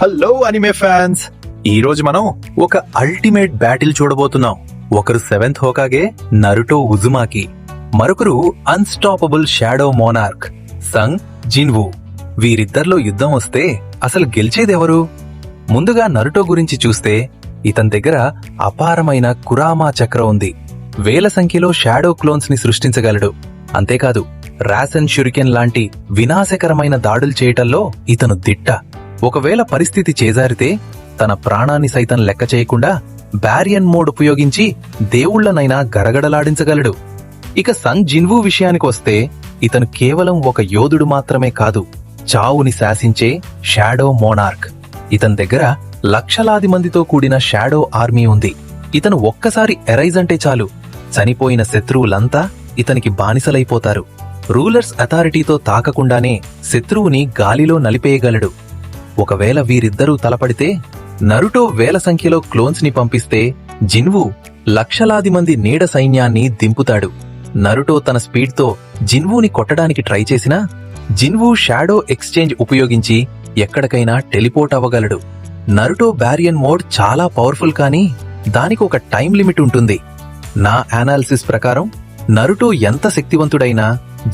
Hello anime fans, ఈ రోజు మనం ఒక అల్టిమేట్ బ్యాటిల్ చూడబోతున్నాం. ఒకరు 7th హోకాగే నరుటో ఉజుమాకి, మరొకరు అన్స్టాపబుల్ షాడో మోనార్క్ సంగ్ జిన్వూ. వీరిద్దరిలో యుద్ధం వస్తే అసలు గెలిచేదెవరు? ముందుగా నరుటో గురించి చూస్తే ఇతని దగ్గర అపారమైన కురామా చక్ర ఉంది. వేల సంఖ్యలో షాడో క్లోన్స్ ని సృష్టించగలడు. అంతేకాదు రాసన్ షురికెన్ లాంటి వినాశకరమైన దాడులు చేయటంలో ఇతను దిట్ట. ఒకవేళ పరిస్థితి చేజారితే తన ప్రాణాన్ని సైతం లెక్క చేయకుండా బ్యారియన్ మోడ్ ఉపయోగించి దేవుళ్లనైనా గడగడలాడించగలడు. ఇక సంగ్ జిన్వూ విషయానికొస్తే ఇతను కేవలం ఒక యోధుడు మాత్రమే కాదు, చావుని శాసించే షాడో మోనార్క్. ఇతని దగ్గర లక్షలాది మందితో కూడిన షాడో ఆర్మీ ఉంది. ఇతను ఒక్కసారి ఎరైజ్ అంటే చాలు చనిపోయిన శత్రువులంతా ఇతనికి బానిసలైపోతారు. రూలర్స్ అథారిటీతో తాకకుండానే శత్రువుని గాలిలో నలిపేయగలడు. ఒకవేళ వీరిద్దరూ తలపడితే నరుటో వేల సంఖ్యలో క్లోన్స్ ని పంపిస్తే జిన్వూ లక్షలాది మంది నీడ సైన్యాన్ని దింపుతాడు. నరుటో తన స్పీడ్తో జిన్వూని కొట్టడానికి ట్రై చేసినా జిన్వూ షాడో ఎక్స్చేంజ్ ఉపయోగించి ఎక్కడికైనా టెలిపోర్ట్ అవ్వగలడు. నరుటో బ్యారియన్ మోడ్ చాలా పవర్ఫుల్, కానీ దానికి ఒక టైం లిమిట్ ఉంటుంది. నా అనాలిసిస్ ప్రకారం నరుటో ఎంత శక్తివంతుడైనా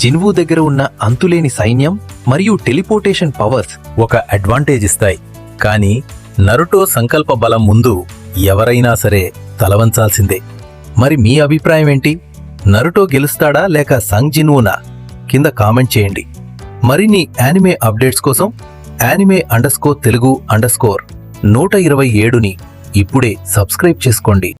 జిన్వూ దగ్గర ఉన్న అంతులేని సైన్యం మరియు టెలిపోర్టేషన్ పవర్స్ ఒక అడ్వాంటేజ్ ఇస్తాయి. కానీ నరుటో సంకల్ప బలం ముందు ఎవరైనా సరే తలవంచాల్సిందే. మరి మీ అభిప్రాయం ఏంటి? నరుటో గెలుస్తాడా లేక సంగ్ జిన్వూనా? కింద కామెంట్ చేయండి. మరిన్ని యానిమే అప్డేట్స్ కోసం anime_telugu_127ని ఇప్పుడే సబ్స్క్రైబ్ చేసుకోండి.